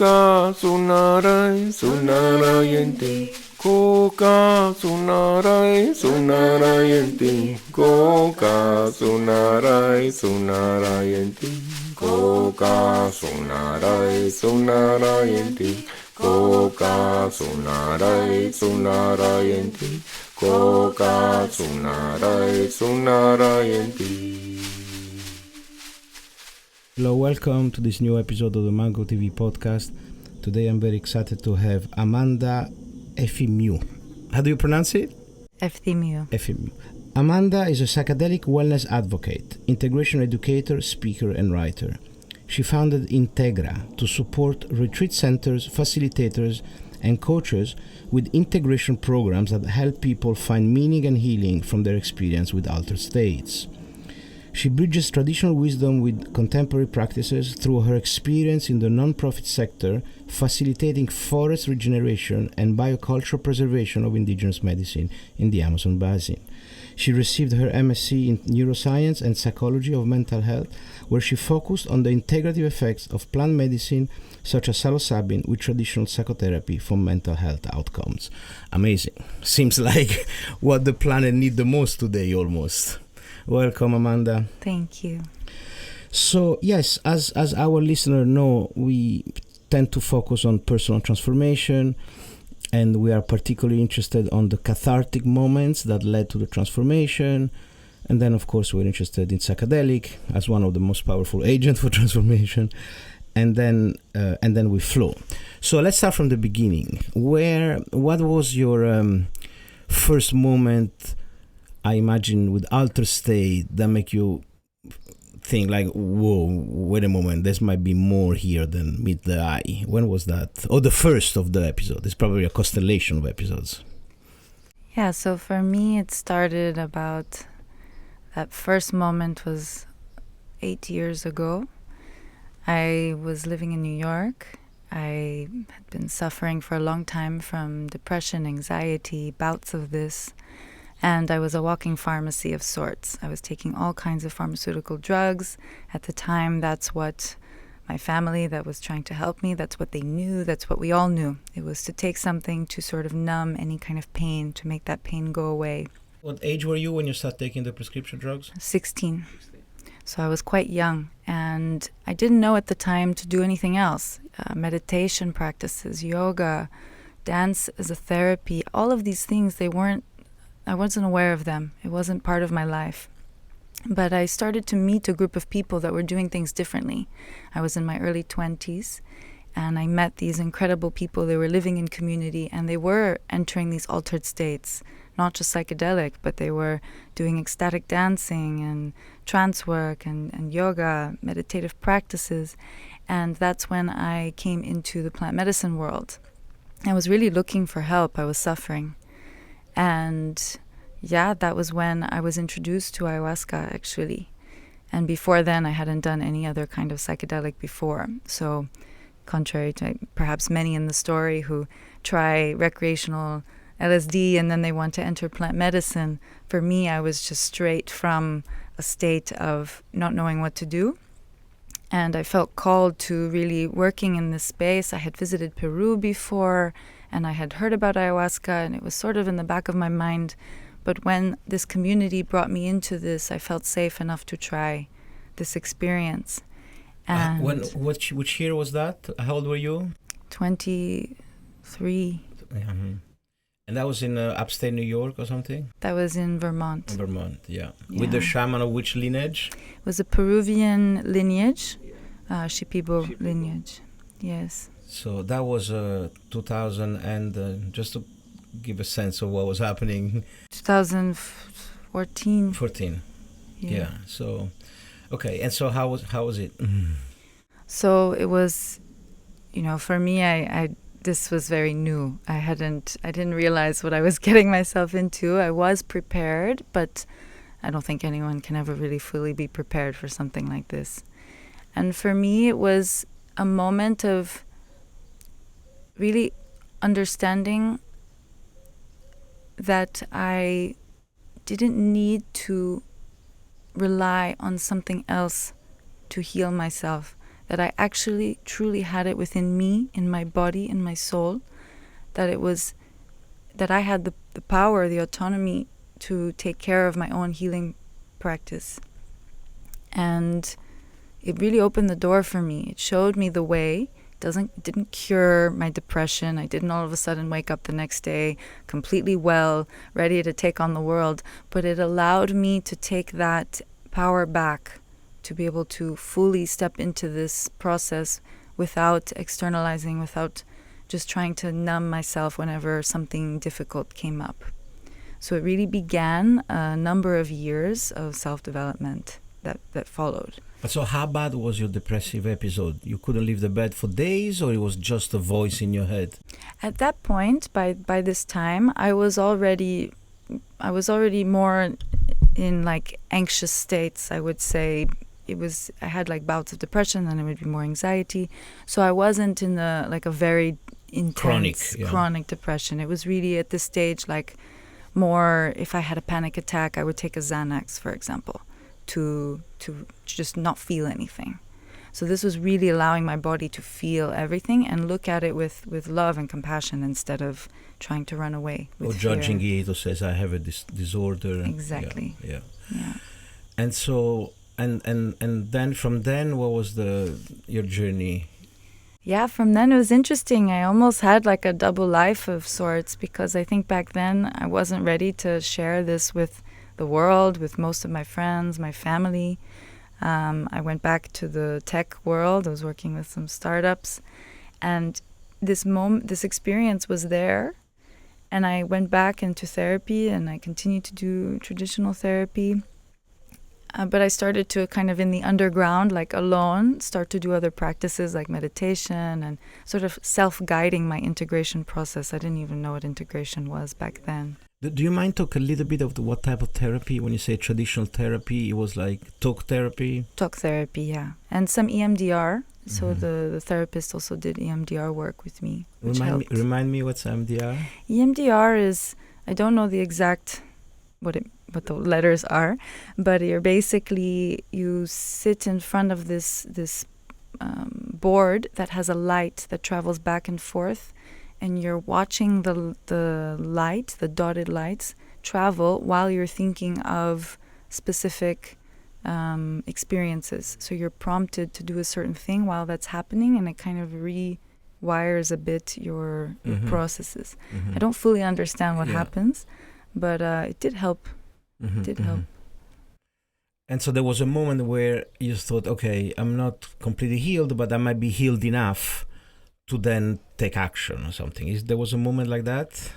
Koka sunarai sunarayanti. Koka sunarai sunarayanti. Koka sunarai sunarayanti. Koka sunarai sunarayanti. Koka sunarai sunarayanti. Koka sunarai sunarayanti. Hello, welcome to this new episode of the Mango TV podcast. Today I'm very excited to have Amánda Efthimiou. How do you pronounce it? Efthimiou. Efthimiou. Amánda is a psychedelic wellness advocate, integration educator, speaker, and writer. She founded INTEGRA to support retreat centers, facilitators, and coaches with integration programs that help people find meaning and healing from their experience with altered states. She bridges traditional wisdom with contemporary practices through her experience in the non-profit sector, facilitating forest regeneration and biocultural preservation of indigenous medicine in the Amazon basin. She received her MSc in neuroscience and psychology of mental health, where she focused on the integrative effects of plant medicine such as psilocybin with traditional psychotherapy for mental health outcomes. Amazing. Seems like what the planet needs the most today almost. Welcome, Amánda. Thank you. So, yes, as our listeners know, we tend to focus on personal transformation, and we are particularly interested on the cathartic moments that led to the transformation. And then, of course, we're interested in psychedelic as one of the most powerful agents for transformation. And then we flow. So let's start from the beginning. What was your first moment, I imagine, with altered state that make you think like, whoa, wait a moment, this might be more here than meet the eye? When was that? Or the first of the episode? It's probably a constellation of episodes. Yeah, so for me, it started about, that first moment was 8 years ago. I was living in New York. I had been suffering for a long time from depression, anxiety, bouts of this. And I was a walking pharmacy of sorts. I was taking all kinds of pharmaceutical drugs. At the time, that's what my family that was trying to help me, that's what they knew, that's what we all knew. It was to take something to sort of numb any kind of pain, to make that pain go away. What age were you when you started taking the prescription drugs? 16. So I was quite young, and I didn't know at the time to do anything else. Meditation practices, yoga, dance as a therapy, all of these things, I wasn't aware of them. It wasn't part of my life. But I started to meet a group of people that were doing things differently. I was in my early 20s, and I met these incredible people. They were living in community, and they were entering these altered states, not just psychedelic, but they were doing ecstatic dancing and trance work and yoga, meditative practices. And that's when I came into the plant medicine world. I was really looking for help. I was suffering. And yeah, that was when I was introduced to ayahuasca, actually. And before then, I hadn't done any other kind of psychedelic before. So contrary to perhaps many in the story who try recreational LSD and then they want to enter plant medicine, for me, I was just straight from a state of not knowing what to do. And I felt called to really working in this space. I had visited Peru before, and I had heard about ayahuasca, and it was sort of in the back of my mind. But when this community brought me into this, I felt safe enough to try this experience. And which year was that? How old were you? 23. Mm-hmm. And that was in upstate New York or something? That was in Vermont. Vermont, yeah. With the shaman of which lineage? It was a Peruvian lineage, Shipibo lineage, yes. So that was 2000 and just to give a sense of what was happening. 2014. 14. Yeah. So, okay. And so how was it? So it was, for me, I this was very new. I didn't realize what I was getting myself into. I was prepared, but I don't think anyone can ever really fully be prepared for something like this. And for me, it was a moment of really understanding that I didn't need to rely on something else to heal myself, that I actually truly had it within me, in my body, in my soul, that I had the power, the autonomy to take care of my own healing practice. And it really opened the door for me. It showed me the way. It didn't cure my depression. I didn't all of a sudden wake up the next day completely well, ready to take on the world. But it allowed me to take that power back, to be able to fully step into this process without externalizing, without just trying to numb myself whenever something difficult came up. So it really began a number of years of self-development that followed. So how bad was your depressive episode? You couldn't leave the bed for days, or it was just a voice in your head? At that point, by this time, I was already more in like anxious states, I would say. I had like bouts of depression, and it would be more anxiety. So I wasn't in a very intense chronic depression. It was really at this stage like more, if I had a panic attack, I would take a Xanax, for example, to just not feel anything. So this was really allowing my body to feel everything and look at it with love and compassion instead of trying to run away with or judging it, or says I have a disorder. Exactly. Yeah. Yeah. And so and then from then, what was your journey? Yeah, from then it was interesting. I almost had like a double life of sorts, because I think back then I wasn't ready to share this with the world, with most of my friends, my family. I went back to the tech world. I was working with some startups, and this experience was there. And I went back into therapy, and I continued to do traditional therapy. But I started to kind of in the underground, like alone, start to do other practices like meditation and sort of self-guiding my integration process. I didn't even know what integration was back then. Do you mind talk a little bit of what type of therapy? When you say traditional therapy, it was like talk therapy? Talk therapy, yeah. And some EMDR. So the therapist also did EMDR work with me, which helped. Remind me what's EMDR? EMDR is, I don't know the exact what the letters are, but you sit in front of this board that has a light that travels back and forth, and you're watching the light, the dotted lights, travel while you're thinking of specific experiences. So you're prompted to do a certain thing while that's happening, and it kind of rewires a bit your processes. I don't fully understand what happens, but it did help. It did help. And so there was a moment where you thought, okay, I'm not completely healed, but I might be healed enough to then take action or something. There was a moment like that?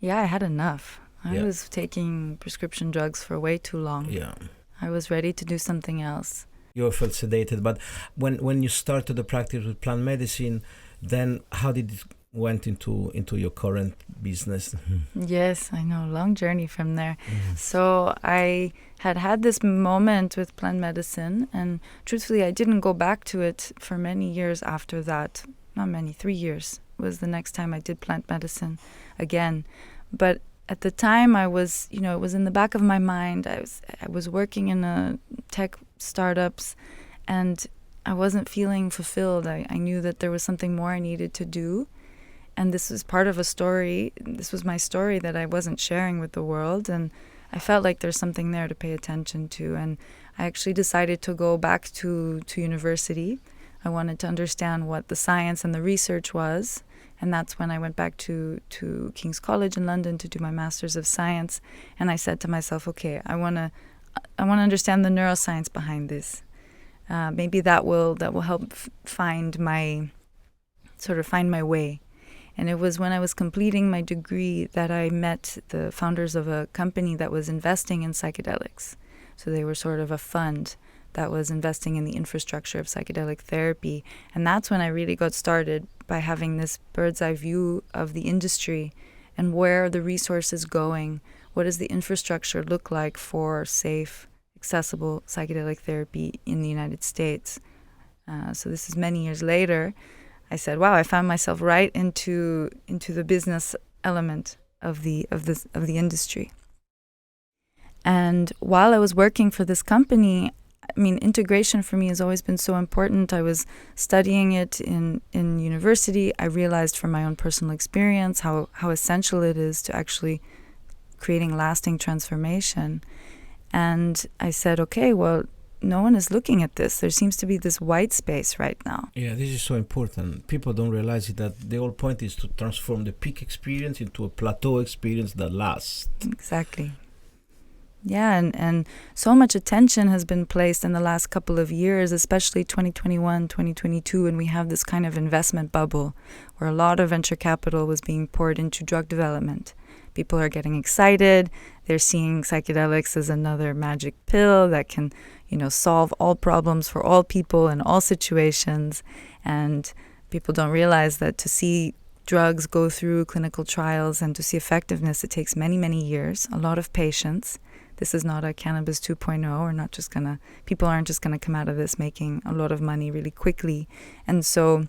Yeah, I had enough. I was taking prescription drugs for way too long. Yeah. I was ready to do something else. You felt sedated, but when you started the practice with plant medicine, then how did it went into your current business? Yes, I know, long journey from there. So I had this moment with plant medicine, and truthfully I didn't go back to it for many years after that. Not many, 3 years was the next time I did plant medicine again. But at the time I was, it was in the back of my mind. I was working in a tech startups, and I wasn't feeling fulfilled. I knew that there was something more I needed to do. And this was part of a story. This was my story that I wasn't sharing with the world. And I felt like there's something there to pay attention to. And I actually decided to go back to university. I wanted to understand what the science and the research was. And that's when I went back to King's College in London to do my Master's of Science. And I said to myself, okay, I want to understand the neuroscience behind this. Maybe that will help find my way. And it was when I was completing my degree that I met the founders of a company that was investing in psychedelics. So they were sort of a fund that was investing in the infrastructure of psychedelic therapy. And that's when I really got started by having this bird's eye view of the industry and where the resource is going. What does the infrastructure look like for safe, accessible psychedelic therapy in the United States? So this is many years later. I said, wow, I found myself right into the business element of the industry. And while I was working for this company, I mean, integration for me has always been so important. I was studying it in university. I realized from my own personal experience how essential it is to actually creating lasting transformation. And I said, okay, well, no one is looking at this. There seems to be this white space right now. Yeah, this is so important. People don't realize it, that the whole point is to transform the peak experience into a plateau experience that lasts. Exactly. Yeah, and so much attention has been placed in the last couple of years, especially 2021, 2022, and we have this kind of investment bubble where a lot of venture capital was being poured into drug development. People are getting excited. They're seeing psychedelics as another magic pill that can, solve all problems for all people in all situations. And people don't realize that to see drugs go through clinical trials and to see effectiveness, it takes many, many years, a lot of patience. This is not a cannabis 2.0. People aren't just going to come out of this making a lot of money really quickly. And so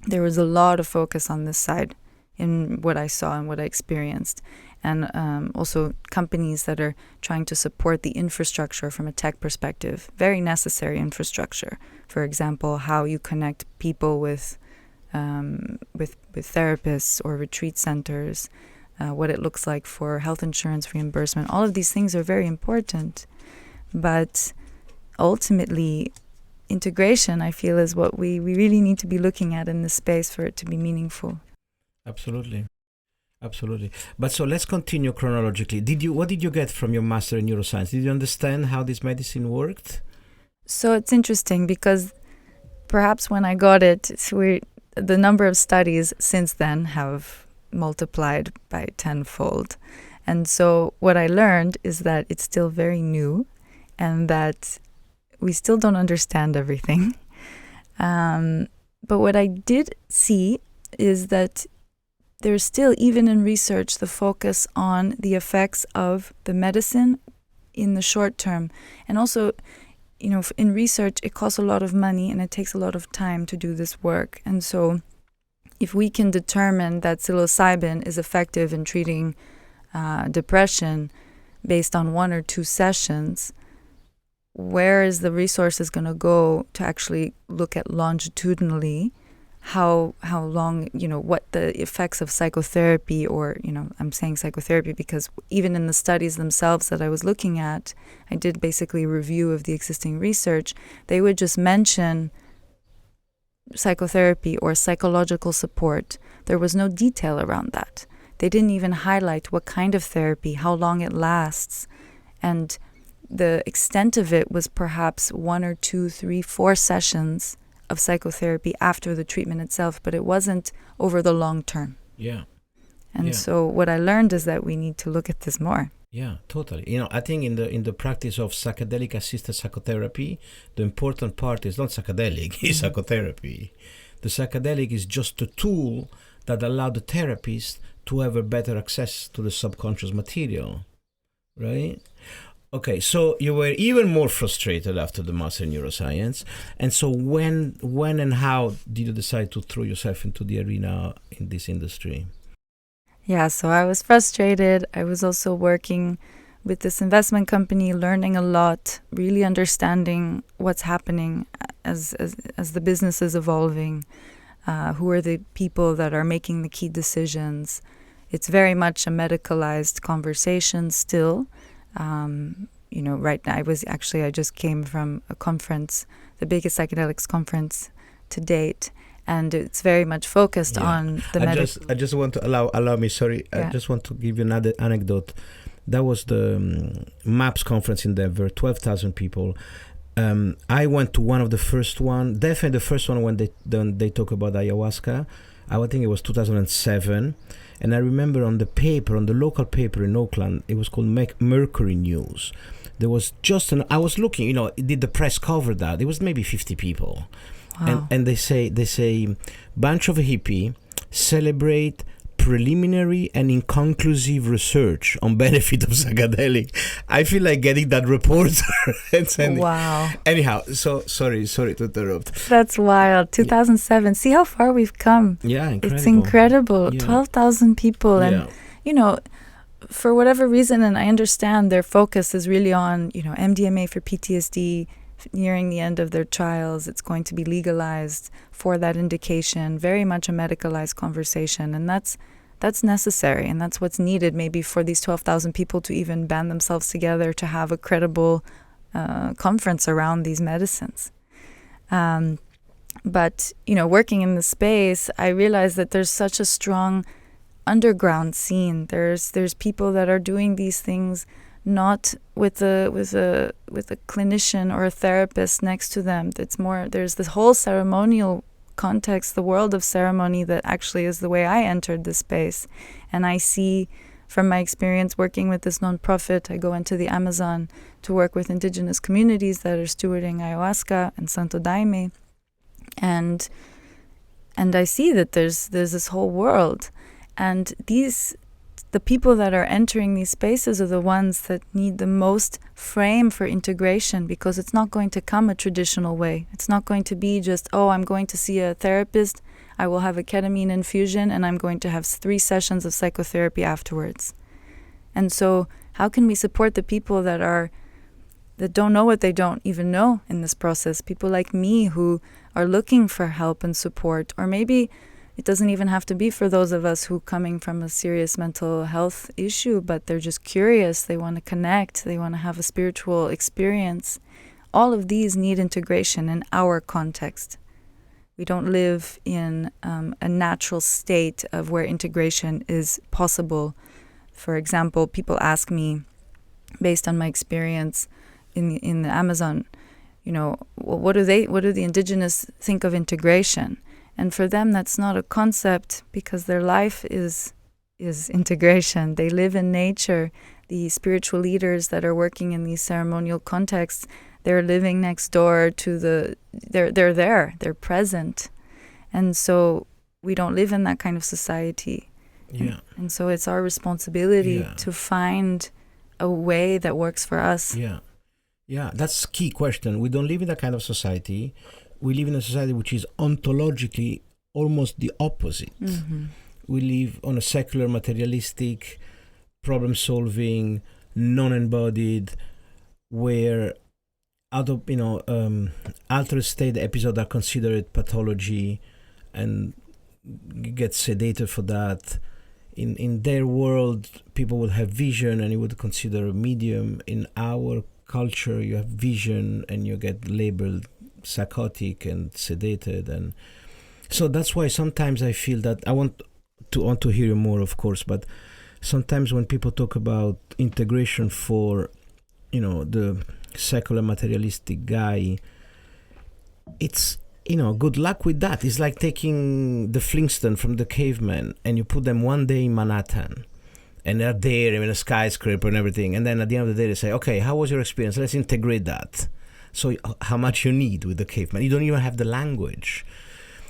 there was a lot of focus on this side in what I saw and what I experienced. And also companies that are trying to support the infrastructure from a tech perspective, very necessary infrastructure. For example, how you connect people with therapists or retreat centers, what it looks like for health insurance reimbursement. All of these things are very important. But ultimately, integration, I feel, is what we really need to be looking at in this space for it to be meaningful. Absolutely. But so let's continue chronologically. What did you get from your master in neuroscience? Did you understand how this medicine worked? So it's interesting because perhaps when I got it, the number of studies since then have multiplied by tenfold. And so what I learned is that it's still very new and that we still don't understand everything. But what I did see is that there's still, even in research, the focus on the effects of the medicine in the short term. And also, in research, it costs a lot of money and it takes a lot of time to do this work. And so if we can determine that psilocybin is effective in treating depression based on 1 or 2 sessions, where is the resources going to go to actually look at longitudinally how long, what the effects of psychotherapy, or, I'm saying psychotherapy because even in the studies themselves that I was looking at, I did basically a review of the existing research. They would just mention psychotherapy or psychological support. There was no detail around that. They didn't even highlight what kind of therapy, how long it lasts. And the extent of it was perhaps 1 or 2, 3, 4 sessions of psychotherapy after the treatment itself, but it wasn't over the long term. Yeah. And so what I learned is that we need to look at this more. Yeah, totally. I think in the practice of psychedelic assisted psychotherapy, the important part is not psychedelic, it's psychotherapy. The psychedelic is just a tool that allows the therapist to have a better access to the subconscious material, right? Okay, so you were even more frustrated after the master in neuroscience. And so when and how did you decide to throw yourself into the arena in this industry? Yeah, so I was frustrated. I was also working with this investment company, learning a lot, really understanding what's happening as the business is evolving, who are the people that are making the key decisions. It's very much a medicalized conversation still. Right now, I just came from a conference, the biggest psychedelics conference to date, and it's very much focused on the medical. I just want to allow me, sorry, I just want to give you another anecdote. That was the MAPS conference in Denver, 12,000 people. I went to one of the first one, definitely the first one when they talk about ayahuasca. I think it was 2007. And I remember on the local paper in Oakland, it was called Mercury News. There was I was looking, did the press cover that? It was maybe 50 people. Wow. And they say, bunch of hippie celebrate preliminary and inconclusive research on benefit of psychedelic. I feel like getting that report and sending. Wow. Anyhow, so sorry to interrupt. That's wild. 2007. See how far we've come. Yeah, incredible. It's incredible. Yeah. 12,000 people. And, for whatever reason, and I understand their focus is really on, MDMA for PTSD, nearing the end of their trials. It's going to be legalized for that indication, very much a medicalized conversation. And that's necessary, and that's what's needed maybe for these 12,000 people to even band themselves together to have a credible conference around these medicines. But, working in the space, I realized that there's such a strong underground scene. There's people that are doing these things not with a clinician or a therapist next to them. There's this whole ceremonial context, the world of ceremony, that actually is the way I entered the space. And I see from my experience working with this nonprofit, I go into the Amazon to work with indigenous communities that are stewarding ayahuasca and Santo Daime. And I see that there's this whole world. And the people that are entering these spaces are the ones that need the most frame for integration, because it's not going to come a traditional way. It's not going to be just, I'm going to see a therapist, I will have a ketamine infusion, and I'm going to have 3 sessions of psychotherapy afterwards. And so how can we support the people that don't know what they don't even know in this process? People like me who are looking for help and support, or maybe it doesn't even have to be for those of us who coming from a serious mental health issue, but they're just curious, they want to connect, they want to have a spiritual experience. All of these need integration in our context. We don't live in a natural state of where integration is possible. For example, people ask me, based on my experience in the Amazon, what do the indigenous think of integration? And for them, that's not a concept, because their life is integration. They live in nature. The spiritual leaders that are working in these ceremonial contexts, they're living next door to they're there, they're present. And so we don't live in that kind of society. Yeah. And so it's our responsibility to find a way that works for us. Yeah, that's a key question. We don't live in that kind of society. We live in a society which is ontologically almost the opposite. Mm-hmm. We live on a secular, materialistic, problem-solving, non-embodied, where altered state episodes are considered pathology and get sedated for that. In their world, people would have vision and you would consider a medium. In our culture, you have vision and you get labeled psychotic and sedated. And so that's why sometimes I feel that I want to hear you more, of course, but sometimes when people talk about integration for the secular materialistic guy, it's good luck with that. It's like taking the Flintstones from the cavemen and you put them one day in Manhattan and they're there in a skyscraper and everything, and then at the end of the day they say, okay, how was your experience? Let's integrate that. So how much you need with the caveman? You don't even have the language.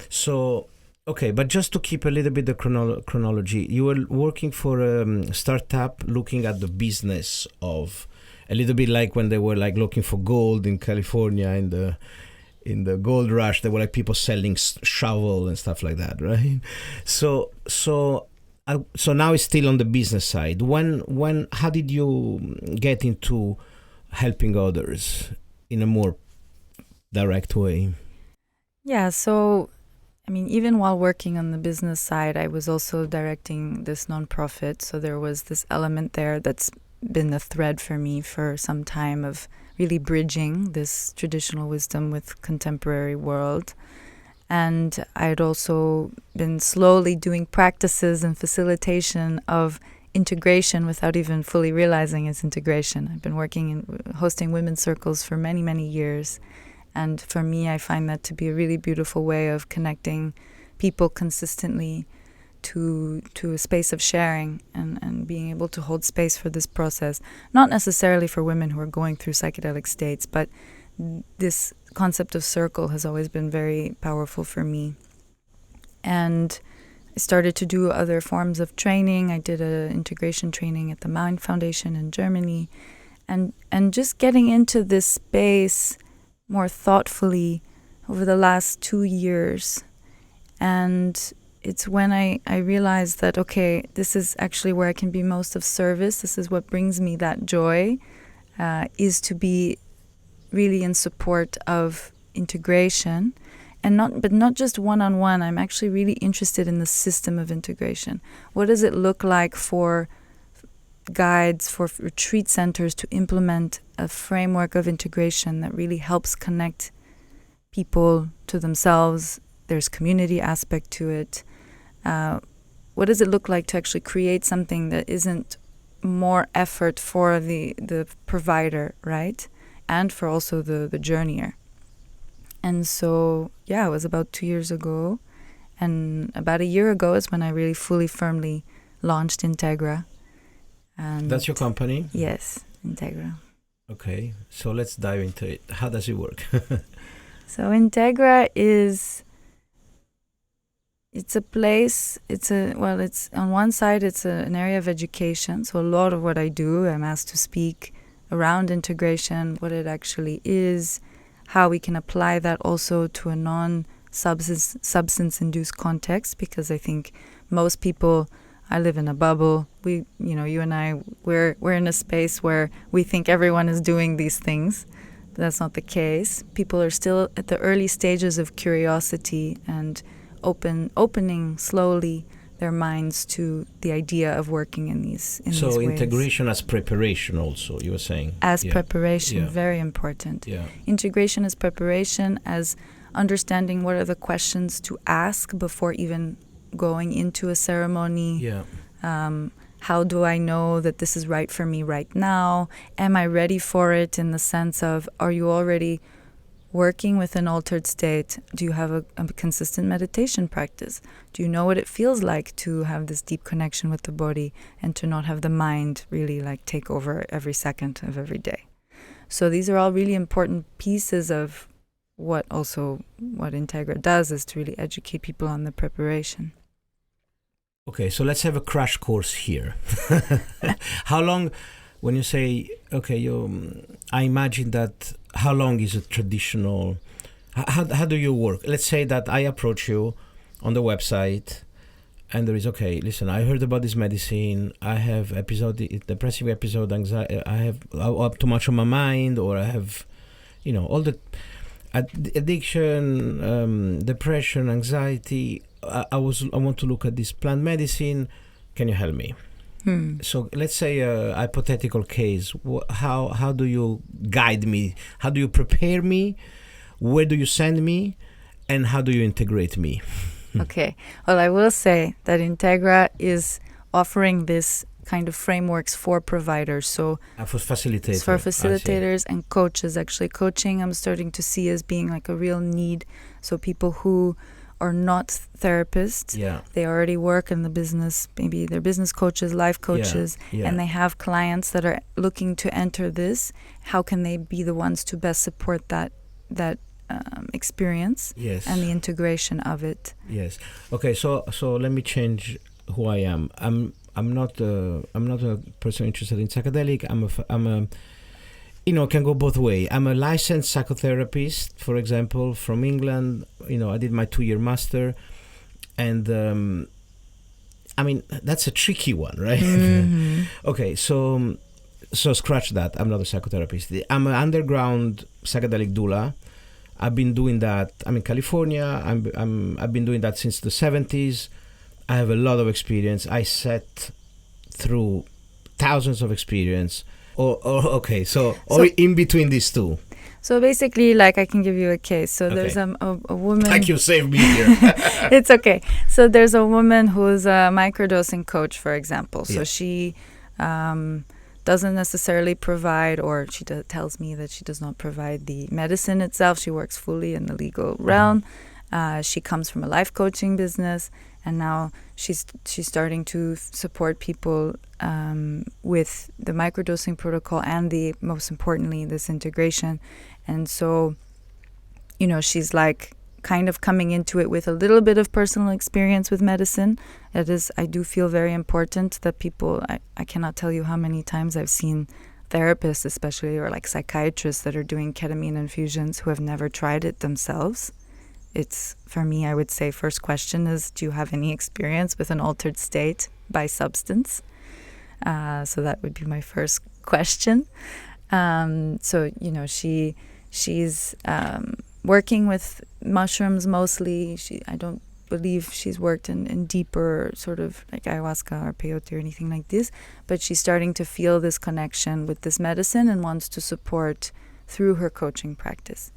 So, okay, but just to keep a little bit the chronology, you were working for a startup looking at the business of, a little bit like when they were like looking for gold in California in the gold rush. There were like people selling shovel and stuff like that, right? So now it's still on the business side. How did you get into helping others in a more direct way? Yeah, so, even while working on the business side, I was also directing this nonprofit. So there was this element there that's been the thread for me for some time of really bridging this traditional wisdom with contemporary world. And I'd also been slowly doing practices and facilitation of integration without even fully realizing it's integration. I've been hosting women's circles for many, many years. And for me, I find that to be a really beautiful way of connecting people consistently to a space of sharing and being able to hold space for this process. Not necessarily for women who are going through psychedelic states, but this concept of circle has always been very powerful for me. And I started to do other forms of training. I did an integration training at the Mind Foundation in Germany. And just getting into this space more thoughtfully over the last 2 years. And it's when I realized that, okay, this is actually where I can be most of service. This is what brings me that joy, is to be really in support of integration, and not just one-on-one. I'm actually really interested in the system of integration. What does it look like for guides, for retreat centers to implement a framework of integration that really helps connect people to themselves? There's community aspect to it. What does it look like to actually create something that isn't more effort for the provider, right? And for also the journeyer. And so, yeah, it was about 2 years ago. And about a year ago is when I really fully, firmly launched INTEGRA. And that's your company? Yes, INTEGRA. Okay, so let's dive into it. How does it work? So INTEGRA it's a place, it's on one side, it's an area of education. So a lot of what I do, I'm asked to speak around integration, what it actually is, how we can apply that also to a non-substance-induced context, because I think most people, I live in a bubble. You and I, we're in a space where we think everyone is doing these things. But that's not the case. People are still at the early stages of curiosity and opening slowly their minds to the idea of working in these ways. So integration as preparation also, you were saying? As preparation, very important. Yeah. Integration as preparation, as understanding what are the questions to ask before even going into a ceremony. Yeah. How do I know that this is right for me right now? Am I ready for it, in the sense of, are you already working with an altered state? Do you have a consistent meditation practice? Do you know what it feels like to have this deep connection with the body and to not have the mind really like take over every second of every day? So these are all really important pieces of what INTEGRA does, is to really educate people on the preparation. Okay, so let's have a crash course here. How long, when you say, okay, I imagine that, how long is a traditional, how do you work? Let's say that I approach you on the website and there is, okay, listen, I heard about this medicine, I have depressive episode, anxiety, I have too much on my mind, or I have, all the addiction, depression, anxiety. I want to look at this plant medicine. Can you help me? So let's say a hypothetical case. How do you guide me? How do you prepare me? Where do you send me? And how do you integrate me? Okay. Well, I will say that INTEGRA is offering this kind of frameworks for providers. So for facilitators. For facilitators and coaches. Actually, coaching I'm starting to see as being like a real need. So people who are not therapists. Yeah. They already work in the business. Maybe they're business coaches, life coaches, and they have clients that are looking to enter this. How can they be the ones to best support that experience? Yes. And the integration of it? Yes. Okay. So let me change who I am. I'm not a person interested in psychedelic. I'm a can go both ways. I'm a licensed psychotherapist, for example, from England. I did my 2-year master, and that's a tricky one, right? Mm-hmm. Okay, so scratch that. I'm not a psychotherapist. I'm an underground psychedelic doula. I've been doing that. I'm in California. I've been doing that since the 70s. I have a lot of experience. I sat through thousands of experience. Or in between these two. So basically, like, I can give you a case. So there's a woman. Thank you, save me here. It's okay. So there's a woman who's a microdosing coach, for example. So she doesn't necessarily provide, or she tells me that she does not provide the medicine itself. She works fully in the legal realm. She comes from a life coaching business, and now she's starting to support people with the microdosing protocol and most importantly, this integration. And so, she's like kind of coming into it with a little bit of personal experience with medicine. It is, I do feel, very important that people, I cannot tell you how many times I've seen therapists especially, or like psychiatrists that are doing ketamine infusions who have never tried it themselves. It's, for me, I would say, first question is, do you have any experience with an altered state by substance? So that would be my first question. So, She's working with mushrooms mostly. I don't believe she's worked in deeper sort of like ayahuasca or peyote or anything like this, but she's starting to feel this connection with this medicine and wants to support through her coaching practice.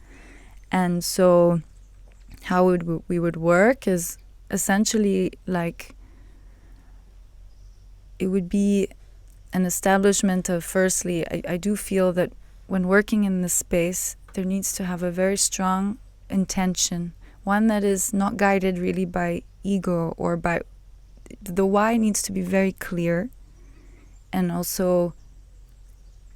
And so how we would work is essentially like it would be an establishment of, firstly, I do feel that when working in this space, there needs to have a very strong intention, one that is not guided really by ego or by the why needs to be very clear, and also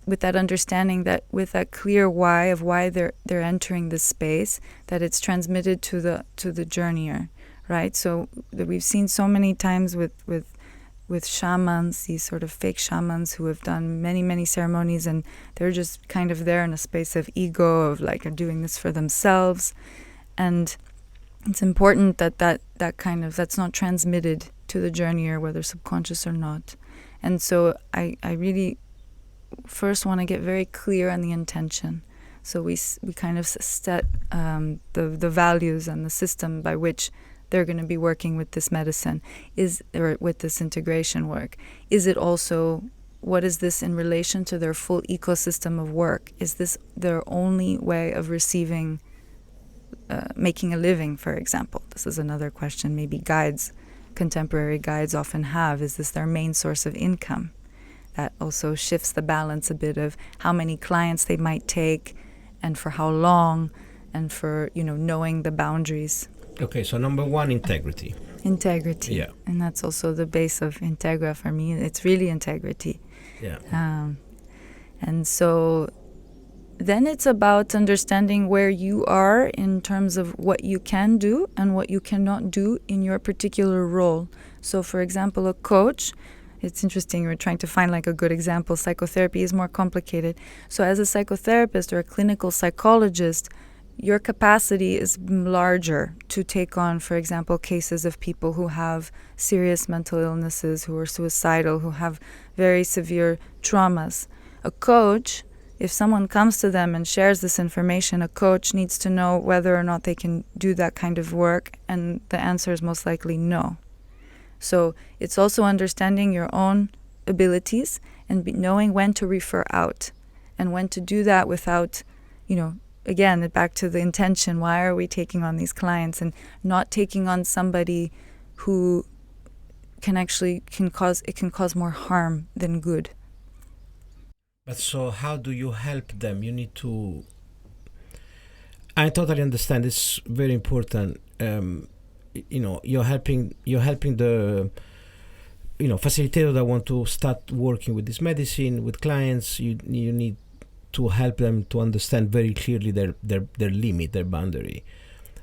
with that understanding that with that clear why of why they're entering this space, that it's transmitted to the journeyer, right? So that we've seen so many times with shamans, these sort of fake shamans who have done many ceremonies, and they're just kind of there in a space of ego, of like are doing this for themselves. And it's important that that's not transmitted to the journeyer, whether subconscious or not. And so I really first want to get very clear on the intention. So we kind of set the values and the system by which they're going to be working with this medicine, or with this integration work. Is it also, what is this in relation to their full ecosystem of work? Is this their only way of receiving, making a living, for example? This is another question maybe contemporary guides often have. Is this their main source of income? That also shifts the balance a bit of how many clients they might take and for how long, and for, knowing the boundaries. Okay, so number one, integrity. Integrity. Yeah. And that's also the base of INTEGRA for me. It's really integrity. Yeah. And so then it's about understanding where you are in terms of what you can do and what you cannot do in your particular role. So, for example, a coach, it's interesting, we're trying to find like a good example. Psychotherapy is more complicated. So as a psychotherapist or a clinical psychologist, your capacity is larger to take on, for example, cases of people who have serious mental illnesses, who are suicidal, who have very severe traumas. A coach, if someone comes to them and shares this information, a coach needs to know whether or not they can do that kind of work, and the answer is most likely no. So it's also understanding your own abilities and knowing when to refer out and when to do that without, again, back to the intention. Why are we taking on these clients, and not taking on somebody who can cause more harm than good. But so how do you help them? You need to... I totally understand. It's very important. You're helping the facilitator that want to start working with this medicine with clients. You need to help them to understand very clearly their limit, their boundary.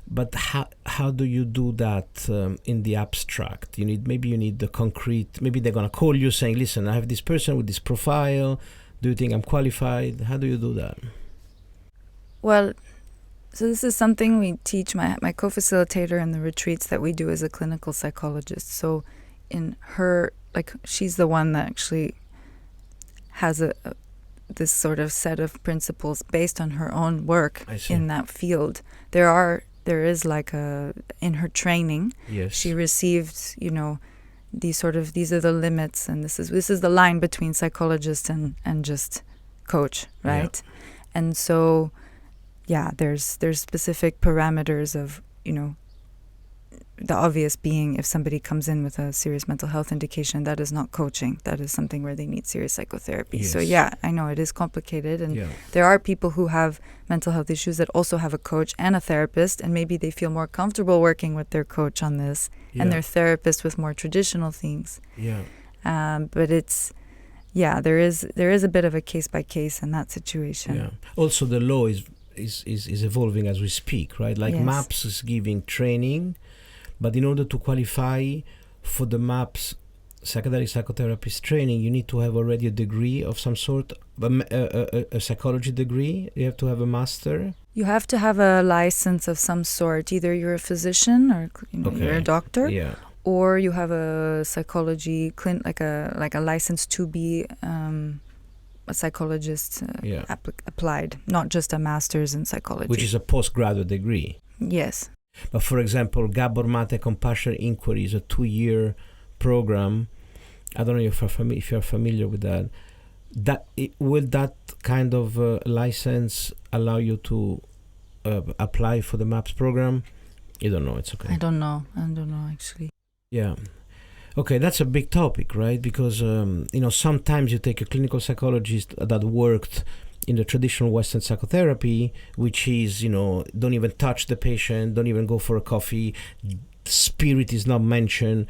But how do you do that in the abstract? You need the concrete. Maybe they're gonna call you saying, "Listen, I have this person with this profile. Do you think I'm qualified?" How do you do that? Well, so this is something we teach my co-facilitator in the retreats that we do as a clinical psychologist. So in her, she's the one that actually has this sort of set of principles based on her own work in that field. There is in her training, yes, she received, these are the limits, and this is the line between psychologist and just coach, right? Yeah. And so, there's specific parameters of, the obvious being, if somebody comes in with a serious mental health indication, that is not coaching. That is something where they need serious psychotherapy. Yes. So I know it is complicated, and there are people who have mental health issues that also have a coach and a therapist, and maybe they feel more comfortable working with their coach on this and their therapist with more traditional things. But it's there is a bit of a case by case in that situation. Yeah. Also, the law is evolving as we speak, right? Like, yes, MAPS is giving training. But in order to qualify for the MAPS psychedelic psychotherapist training, you need to have already a degree of some sort, a psychology degree. You have to have a master. You have to have a license of some sort. Either you're a physician or you're a doctor, or you have a psychology like a license to be a psychologist applied, not just a master's in psychology. Which is a postgraduate degree. Yes. But for example, Gabor Mate Compassionate Inquiry is a 2-year program. I don't know if you're familiar with that. Will that kind of license allow you to apply for the MAPS program? You don't know. It's okay. I don't know actually. Yeah. Okay, that's a big topic, right? Because sometimes you take a clinical psychologist that worked in the traditional Western psychotherapy, which is, don't even touch the patient, don't even go for a coffee, spirit is not mentioned,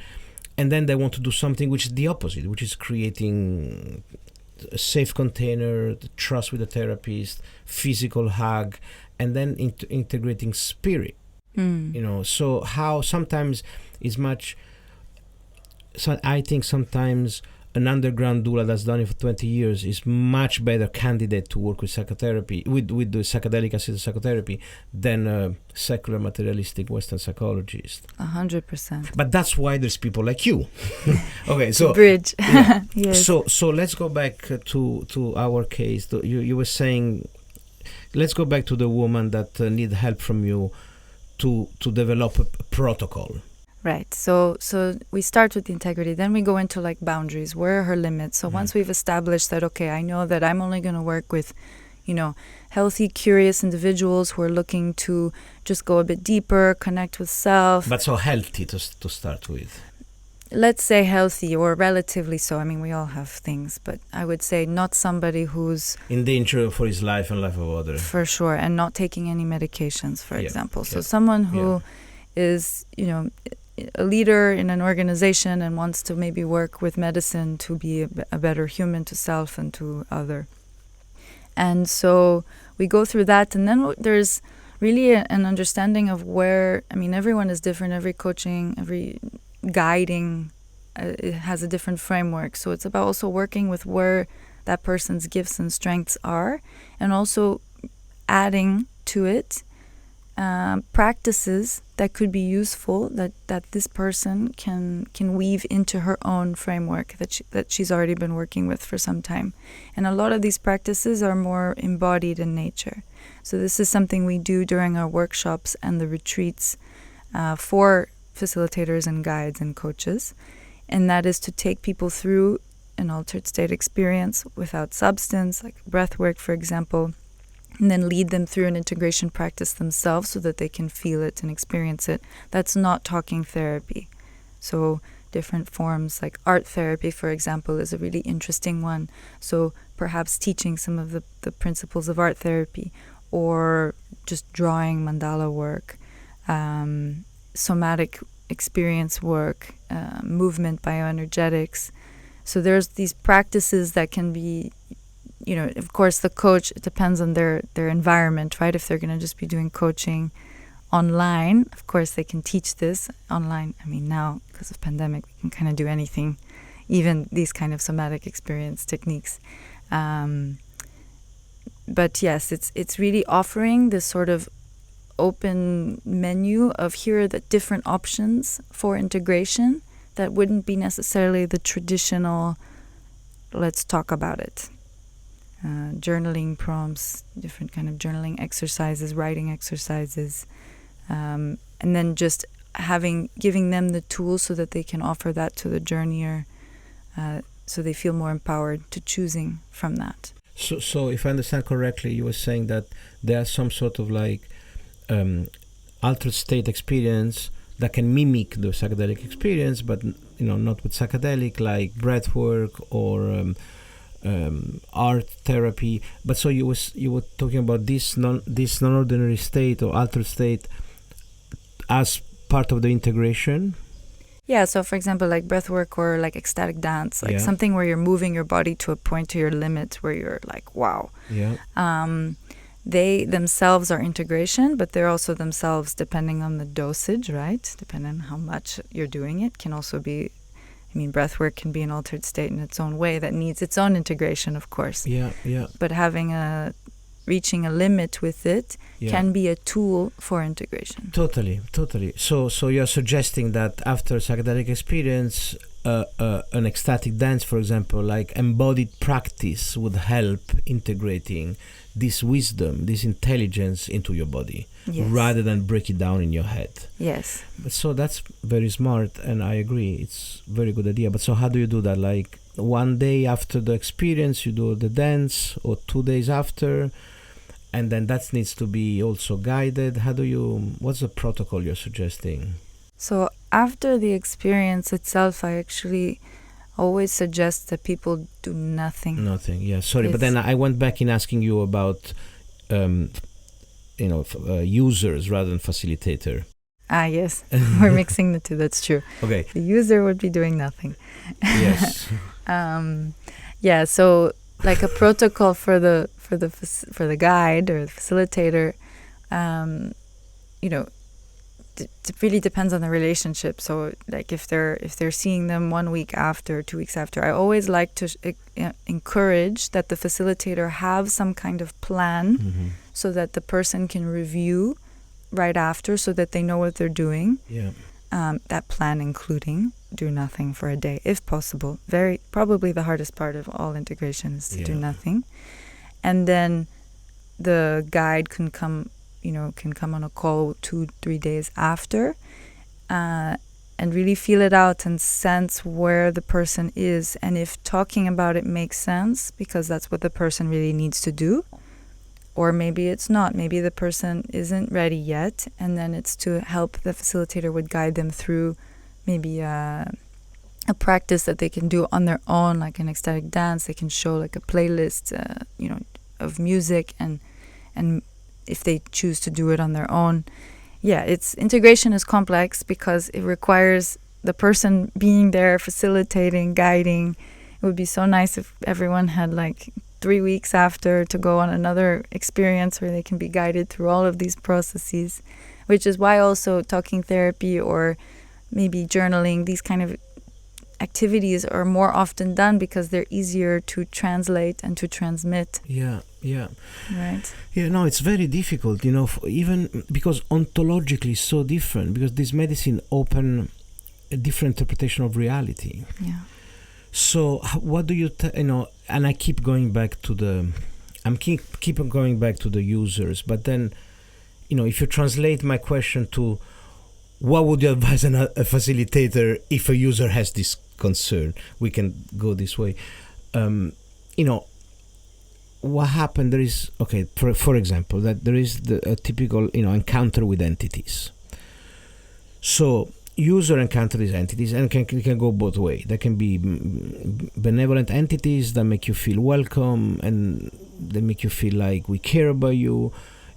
and then they want to do something which is the opposite, which is creating a safe container, the trust with the therapist, physical hug, and then integrating spirit. So how sometimes is much. So I think sometimes an underground doula that's done it for 20 years is much better candidate to work with psychotherapy, with the psychedelic assisted psychotherapy, than a secular materialistic Western psychologist. 100%. But that's why there's people like you. Okay, so bridge. Yeah. Yes. So let's go back to our case. You were saying, let's go back to the woman that need help from you to develop a protocol. Right. So we start with the integrity, then we go into like boundaries. Where are her limits? So once we've established that, okay, I know that I'm only going to work with, healthy, curious individuals who are looking to just go a bit deeper, connect with self. But so healthy to start with. Let's say healthy, or relatively so. I mean, we all have things, but I would say not somebody who's in danger for his life and life of others. For sure, and not taking any medications, for example. So someone who is, a leader in an organization and wants to maybe work with medicine to be a better human to self and to other. And so we go through that, and then there's really an understanding of where, everyone is different, every coaching, every guiding, it has a different framework. So it's about also working with where that person's gifts and strengths are, and also adding to it practices that could be useful, that this person can weave into her own framework that she's already been working with for some time. And a lot of these practices are more embodied in nature. So this is something we do during our workshops and the retreats for facilitators and guides and coaches. And that is to take people through an altered state experience without substance, like breath work, for example, and then lead them through an integration practice themselves so that they can feel it and experience it. That's not talking therapy. So different forms like art therapy, for example, is a really interesting one. So perhaps teaching some of the principles of art therapy, or just drawing mandala work, somatic experience work, movement, bioenergetics. So there's these practices that can be, of course, the coach, it depends on their environment, right? If they're going to just be doing coaching online, of course, they can teach this online. Now, because of pandemic, we can kind of do anything, even these kind of somatic experience techniques. But yes, it's really offering this sort of open menu of here are the different options for integration that wouldn't be necessarily the traditional, let's talk about it. Journaling prompts, different kind of journaling exercises, writing exercises, and then just giving them the tools so that they can offer that to the journeyer, so they feel more empowered to choosing from that. So if I understand correctly, you were saying that there are some sort of like altered state experience that can mimic the psychedelic experience, but not with psychedelic, like breath work or art therapy. But so you were talking about this non-ordinary state or altered state as part of the integration. Yeah, so for example, like breath work or like ecstatic dance, like something where you're moving your body to a point to your limit where you're like, wow. Yeah. They themselves are integration, but they're also themselves, depending on the dosage, right? Depending on how much you're doing it, can also be, breath work can be an altered state in its own way that needs its own integration, of course. Yeah. But reaching a limit with it can be a tool for integration. Totally. So you're suggesting that after psychedelic experience, an ecstatic dance, for example, like embodied practice would help integrating this wisdom, this intelligence into your body, Yes. rather than break it down in your head. Yes. So that's very smart, and I agree, it's a very good idea. But so how do you do that? Like one day after the experience, you do the dance, or 2 days after, and then that needs to be also guided. What's the protocol you're suggesting? So after the experience itself, I actually always suggest that people do nothing. Nothing, yeah. Sorry, but then I went back in asking you about, users rather than facilitator. Ah, yes. We're mixing the two. That's true. Okay. The user would be doing nothing. Yes. Yeah. So, like a protocol for the guide or the facilitator, it really depends on the relationship. So, like if they're seeing them 1 week after, 2 weeks after, I always like to encourage that the facilitator have some kind of plan, Mm-hmm. so that the person can review right after, so that they know what they're doing. Yeah. That plan including do nothing for a day, if possible. Probably the hardest part of all integration is to do nothing. And then the guide can come on a call 2-3 days after, and really feel it out and sense where the person is, and if talking about it makes sense, because that's what the person really needs to do. Or maybe it's not. Maybe the person isn't ready yet, and then it's to help the facilitator would guide them through maybe a practice that they can do on their own, like an ecstatic dance. They can show like a playlist, of music, and if they choose to do it on their own. Yeah, integration is complex because it requires the person being there, facilitating, guiding. It would be so nice if everyone had like 3 weeks after to go on another experience where they can be guided through all of these processes, which is why also talking therapy or maybe journaling, these kind of activities are more often done because they're easier to translate and to transmit. Yeah. Right. Yeah, no, it's very difficult, even because ontologically it's so different, because this medicine open a different interpretation of reality. Yeah. So what do you, and I keep going back to keep on going back to the users, but then, if you translate my question to what would you advise a facilitator if a user has this concern, we can go this way. What happened, there is, for example, that there is a typical, encounter with entities. So user encounter these entities, and it can go both ways. There can be benevolent entities that make you feel welcome, and they make you feel like we care about you.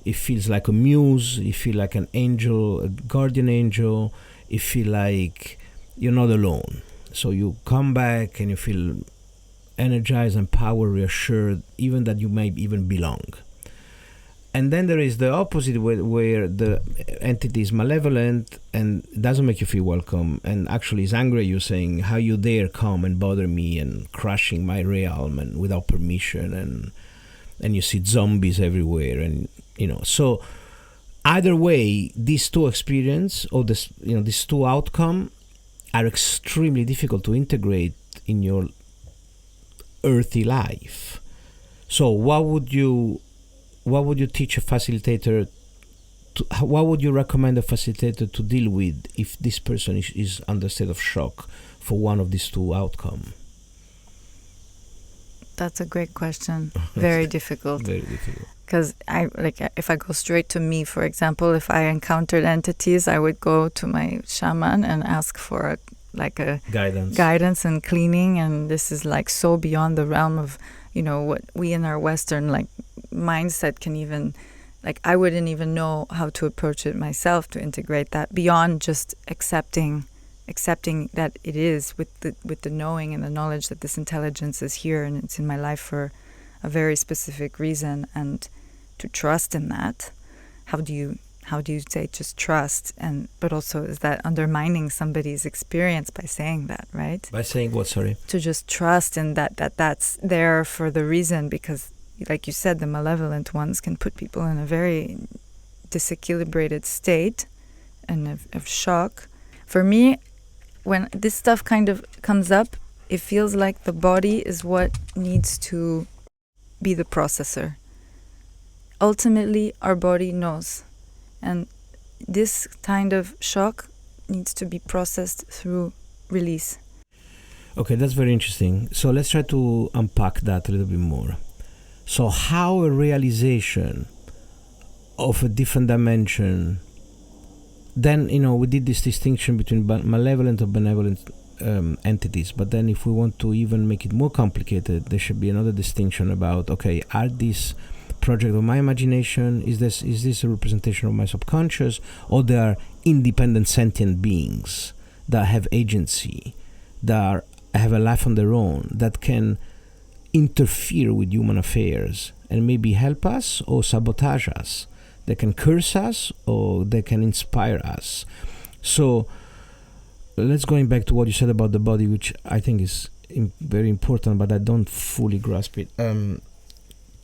It feels like a muse. You feel like an angel, a guardian angel. You feel like you're not alone. So you come back and you feel energized, empowered, reassured, even that you may even belong. And then there is the opposite, where the entity is malevolent and doesn't make you feel welcome, and actually is angry at you, saying, how you dare come and bother me and crushing my realm and without permission, and you see zombies everywhere, and so either way, these two experience or these two outcome are extremely difficult to integrate in your earthy life. So what would you teach a facilitator what would you recommend a facilitator to deal with if this person is under a state of shock for one of these two outcomes? That's a great question. Very difficult. Very difficult. Because if I go straight to me, for example, if I encountered entities, I would go to my shaman and ask for a guidance and cleaning. And this is like so beyond the realm of, what we in our Western mindset can even, I wouldn't even know how to approach it myself to integrate that beyond just accepting that it is with the knowing and the knowledge that this intelligence is here and it's in my life for a very specific reason, and to trust in that. How do you say just trust? But also, is that undermining somebody's experience by saying that, right? By saying what, sorry? To just trust in that's there for the reason, because like you said, the malevolent ones can put people in a very disequilibrated state and of shock. For me, when this stuff kind of comes up, it feels like the body is what needs to be the processor. Ultimately, our body knows. And this kind of shock needs to be processed through release. Okay, that's very interesting. So let's try to unpack that a little bit more. So how a realization of a different dimension, then, we did this distinction between malevolent or benevolent entities, but then if we want to even make it more complicated, there should be another distinction about, okay, are these project of my imagination, is this a representation of my subconscious, or they are independent sentient beings that have agency, that have a life on their own, that can interfere with human affairs and maybe help us or sabotage us. They can curse us or they can inspire us. So let's going back to what you said about the body, which I think is very important, but I don't fully grasp it.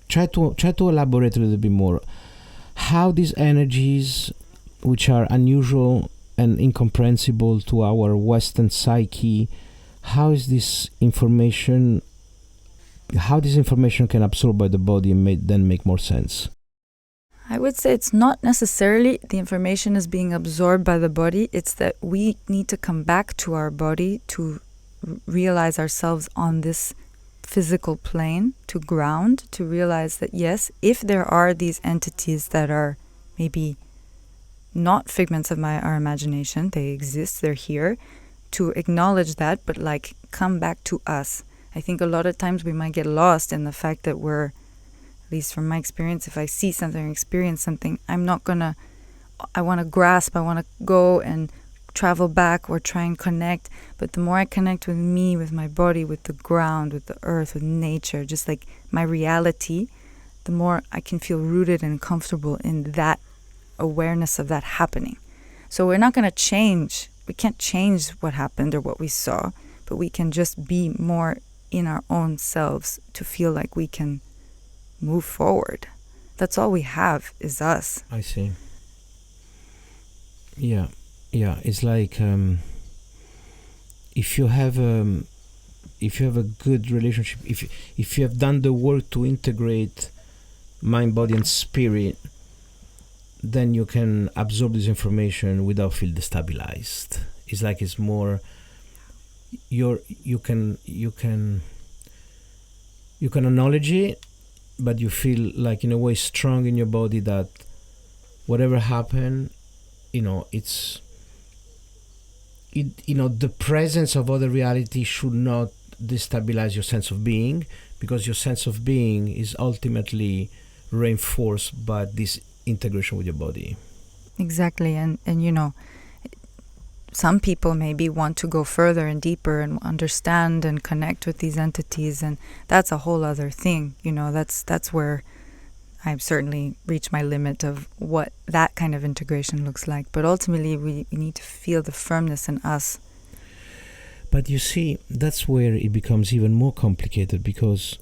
Try to elaborate a little bit more how these energies, which are unusual and incomprehensible to our Western psyche, how this information can absorb by the body and then make more sense. I would say it's not necessarily the information is being absorbed by the body. It's that we need to come back to our body to realize ourselves on this physical plane, to ground, to realize that yes, if there are these entities that are maybe not figments of our imagination, they exist, they're here, to acknowledge that, but come back to us. I think a lot of times we might get lost in the fact that we're, at least from my experience, if I see something or experience something, I want to grasp, I want to go and travel back or try and connect. But the more I connect with me, with my body, with the ground, with the earth, with nature, just like my reality, the more I can feel rooted and comfortable in that awareness of that happening. So we're not going to change. We can't change what happened or what we saw, but we can just be more in our own selves to feel like we can move forward. That's all we have is us. I see. Yeah, it's like if you have a good relationship, if you have done the work to integrate mind, body, and spirit, then you can absorb this information without feel destabilized. It's like it's more. You can acknowledge it, but you feel like in a way strong in your body that whatever happened, the presence of other reality should not destabilize your sense of being, because your sense of being is ultimately reinforced by this integration with your body. Exactly. And some people maybe want to go further and deeper and understand and connect with these entities, and that's a whole other thing. That's where I've certainly reached my limit of what that kind of integration looks like. But ultimately, we need to feel the firmness in us. But you see, that's where it becomes even more complicated, because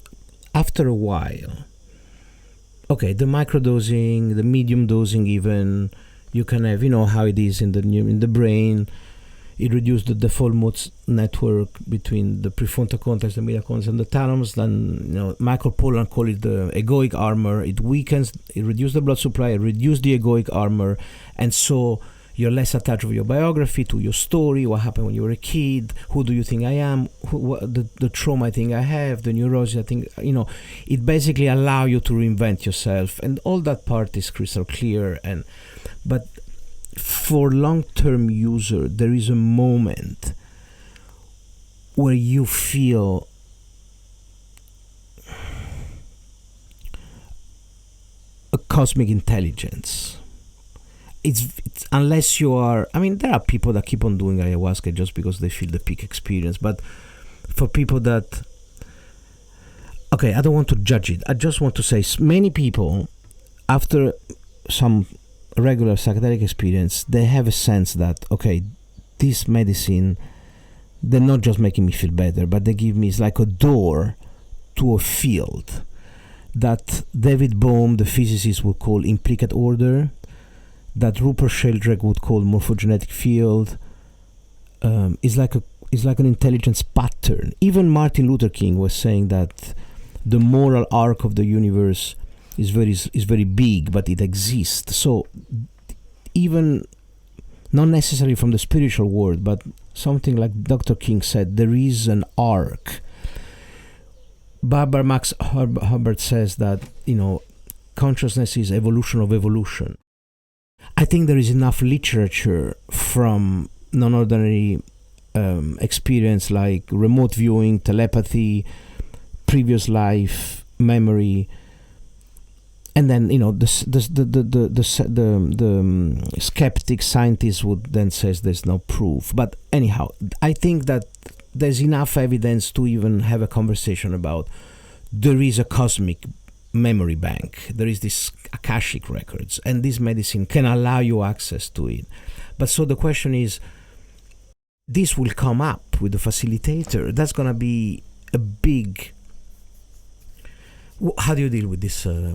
after a while, okay, the microdosing, the medium dosing even, you can have, how it is in the brain. It reduces the default mode network between the prefrontal cortex, the medial cortex, and the thalamus. Then, Michael Pollan called it the egoic armor. It weakens, it reduces the blood supply, it reduces the egoic armor, and so you're less attached with your biography, to your story, what happened when you were a kid, who do you think I am, the trauma I think I have, the neurosis I think, it basically allows you to reinvent yourself, and all that part is crystal clear. But for long-term user, there is a moment where you feel a cosmic intelligence. It's unless you are, there are people that keep on doing ayahuasca just because they feel the peak experience, but for people that, okay, I don't want to judge it, I just want to say many people, after some regular psychedelic experience, they have a sense that, okay, this medicine, they're not just making me feel better, but they give me, it's like a door to a field that David Bohm, the physicist, would call implicate order, that Rupert Sheldrake would call morphogenetic field, is like an intelligence pattern. Even Martin Luther King was saying that the moral arc of the universe is very big, but it exists. So even not necessarily from the spiritual world, but something like Dr. King said, there is an arc. Barbara Max Hubbard says that, consciousness is evolution of evolution. I think there is enough literature from non-ordinary experience like remote viewing, telepathy, previous life, memory, and then the skeptic scientist would then says there's no proof. But anyhow, I think that there's enough evidence to even have a conversation about there is a cosmic memory bank. There is this Akashic records, and this medicine can allow you access to it. But so the question is, this will come up with the facilitator. That's going to be a big. How do you deal with this? How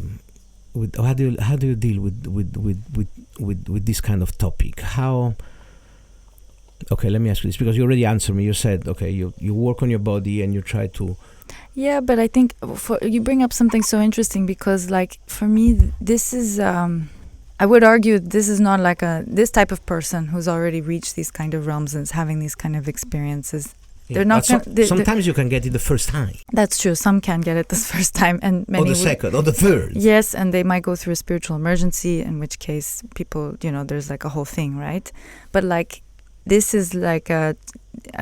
do you deal with this kind of topic? How? Okay, let me ask you this, because you already answered me. You said, okay, you work on your body and you try to. Yeah, but I think you bring up something so interesting, because like for me, this is. I would argue this is not like this type of person who's already reached these kind of realms and is having these kind of experiences. Yeah, they're not. Sometimes you can get it the first time. That's true. Some can get it the first time, and many. Or the second, or the third. Yes, and they might go through a spiritual emergency, in which case people, there's like a whole thing, right? But like, this is like I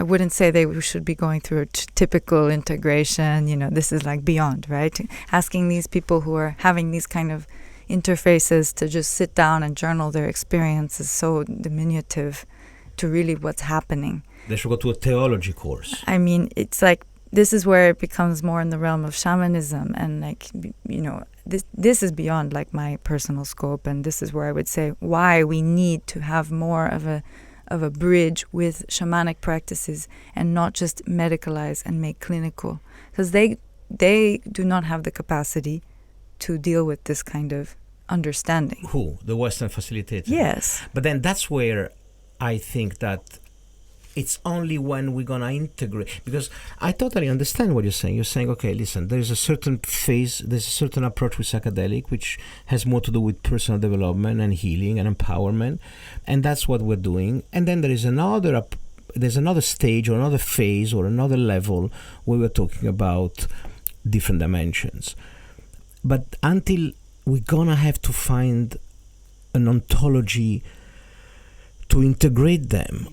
wouldn't say they should be going through a typical integration. This is like beyond, right? Asking these people who are having these kind of interfaces to just sit down and journal their experience is so diminutive to really what's happening. They should go to a theology course. I mean, it's like, this is where it becomes more in the realm of shamanism, and like, this is beyond like my personal scope, and this is where I would say why we need to have more of a bridge with shamanic practices and not just medicalize and make clinical, because they do not have the capacity to deal with this kind of understanding. Who? The Western facilitator? Yes. But then that's where I think that it's only when we're going to integrate, because I totally understand what you're saying. You're saying, okay, listen, there's a certain phase, there's a certain approach with psychedelic, which has more to do with personal development and healing and empowerment, and that's what we're doing. And then there is another stage or another phase or another level where we're talking about different dimensions. But until we're going to have to find an ontology to integrate them,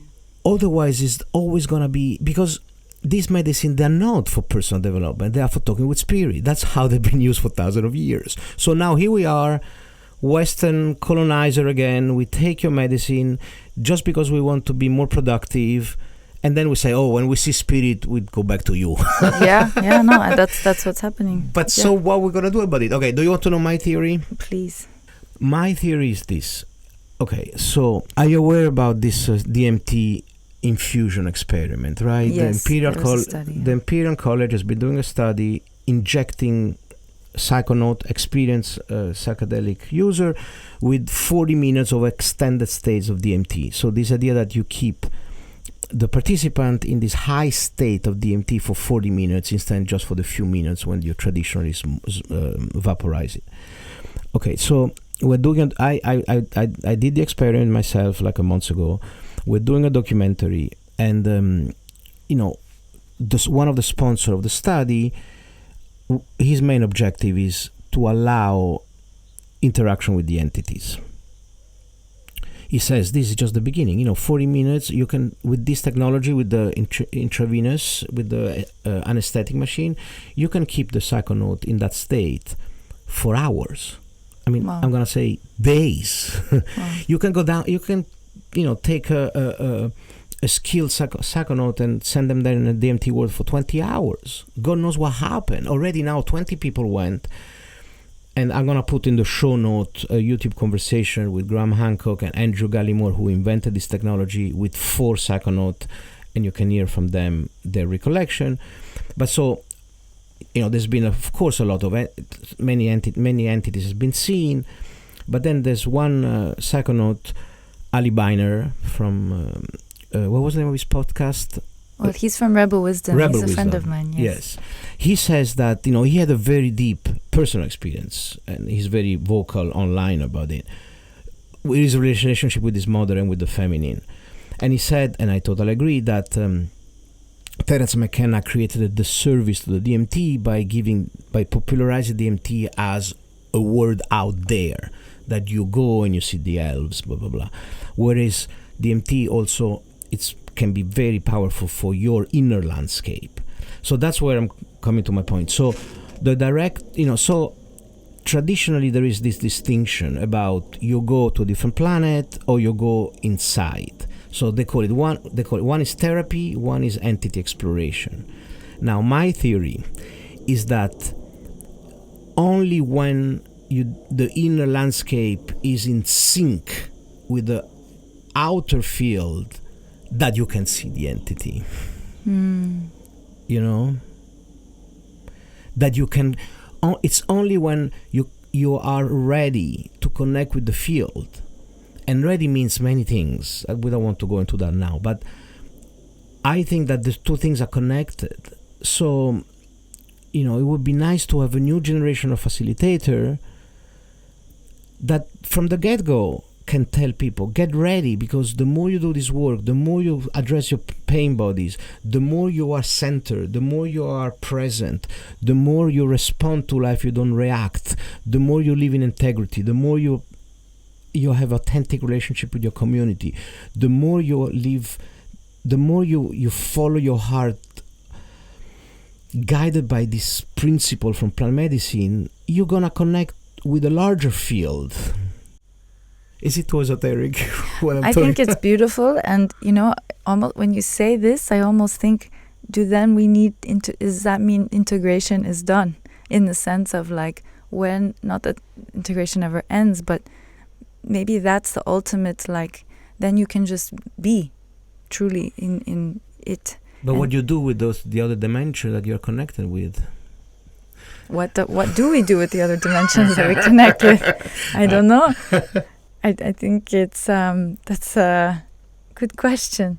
otherwise it's always going to be, because these medicine, they're not for personal development, they are for talking with spirit. That's how they've been used for thousands of years. So now here we are, Western colonizer again, we take your medicine just because we want to be more productive, and then we say, oh, when we see spirit, we'd go back to you. No, that's what's happening. But so what we're going to do about it? Okay, do you want to know my theory? Please. My theory is this. Okay, so are you aware about this DMT infusion experiment, right? Yes, the Imperial College has been doing a study injecting psychonaut, experienced psychedelic user with 40 minutes of extended states of DMT. So this idea that you keep the participant in this high state of DMT for 40 minutes instead just for the few minutes when you traditionally vaporize it. Okay, so we're doing it. I did the experiment myself like a month ago. We're doing a documentary, and one of the sponsors of the study, his main objective is to allow interaction with the entities. He says this is just the beginning. 40 minutes. You can, with this technology, with the intravenous, with the anesthetic machine, you can keep the psychonaut in that state for hours. I mean, wow. I'm gonna say days. Wow. You can go down. You can, take a skilled psychonaut and send them there in a DMT world for 20 hours. God knows what happened. Already now 20 people went. And I'm going to put in the show note a YouTube conversation with Graham Hancock and Andrew Gallimore, who invented this technology, with 4 psychonauts, and you can hear from them their recollection. But so, there's been, of course, a lot of many entities has been seen. But then there's one psychonaut, Ali Biner, from what was the name of his podcast? Well, he's from Rebel Wisdom. Rebel He's a friend Wisdom. of mine. Yes. He says that, he had a very deep personal experience, and he's very vocal online about it, with his relationship with his mother and with the feminine. And he said, and I totally agree, that Terence McKenna created a disservice to the DMT by popularizing DMT as a word out there, that you go and you see the elves, blah, blah, blah. Whereas DMT also, can be very powerful for your inner landscape. So that's where I'm coming to my point. So the direct, so traditionally there is this distinction about you go to a different planet or you go inside. So they call it one is therapy, one is entity exploration. Now my theory is that only when the inner landscape is in sync with the outer field that you can see the entity. That you can, it's only when you are ready to connect with the field. And ready means many things. We don't want to go into that now, but I think that the two things are connected. So, it would be nice to have a new generation of facilitator that from the get-go can tell people, get ready, because the more you do this work, the more you address your pain bodies, the more you are centered, the more you are present, the more you respond to life, you don't react, the more you live in integrity, the more you have authentic relationship with your community, the more you live, the more you follow your heart, guided by this principle from plant medicine, you're gonna connect with a larger field. Is it too esoteric? I think it's beautiful, and almost when you say this, I almost think, does that mean integration is done, in the sense of like, when, not that integration never ends, but maybe that's the ultimate, like, then you can just be truly in it. But what you do with the other dimension that you're connected with? What do we do with the other dimensions that we connect with? I don't know. I think that's a good question.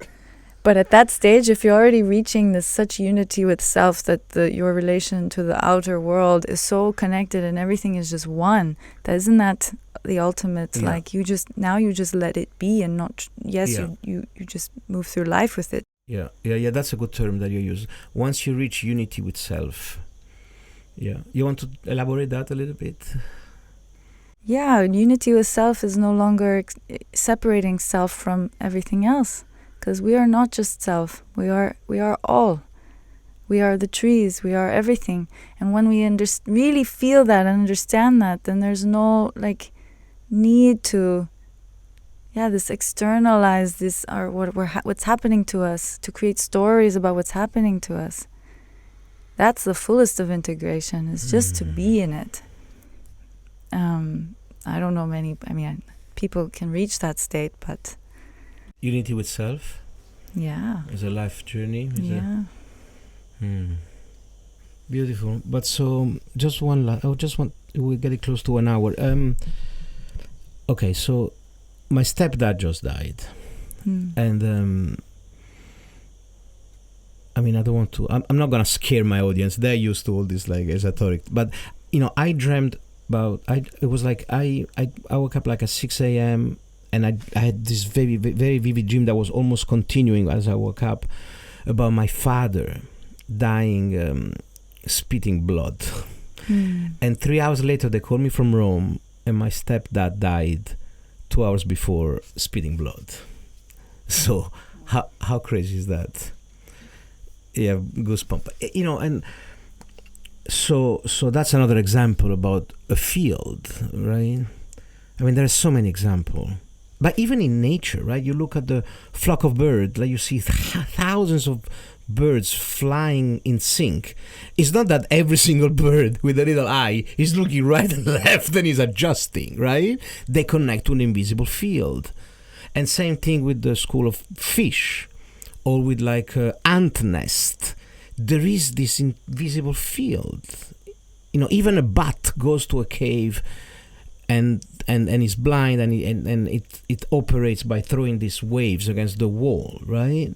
But at that stage, if you're already reaching this such unity with self, that your relation to the outer world is so connected and everything is just one, isn't that the ultimate? Yeah. Like, you just let it be, and not you just move through life with it. Yeah. That's a good term that you use. Once you reach unity with self. Yeah. You want to elaborate that a little bit? Yeah, unity with self is no longer separating self from everything else, because we are not just self. We are all. We are the trees. We are everything. And when we really feel that and understand that, then there's no need to, this externalize this, or what's happening to us, to create stories about what's happening to us. That's the fullest of integration. It's just to be in it. I don't know people can reach that state, but unity with self. Yeah. Is a life journey. Beautiful. But so just one. We're getting close to 1 hour. Okay, so my stepdad just died, and I don't want to. I'm not gonna scare my audience. They're used to all this esoteric. But I dreamed about. It was like I woke up at 6 a.m. and I had this very, very vivid dream that was almost continuing as I woke up, about my father dying, spitting blood. And 3 hours later, they called me from Rome, and my stepdad died 2 hours before, spitting blood. So how crazy is that? Yeah, goosebump. And so that's another example about a field, right? There are so many examples. But even in nature, right? You look at the flock of birds, you see thousands of birds flying in sync. It's not that every single bird with a little eye is looking right and left and is adjusting, right? They connect to an invisible field. And same thing with the school of fish, or with ant nest. There is this invisible field. Even a bat goes to a cave and he's blind, and it operates by throwing these waves against the wall, right?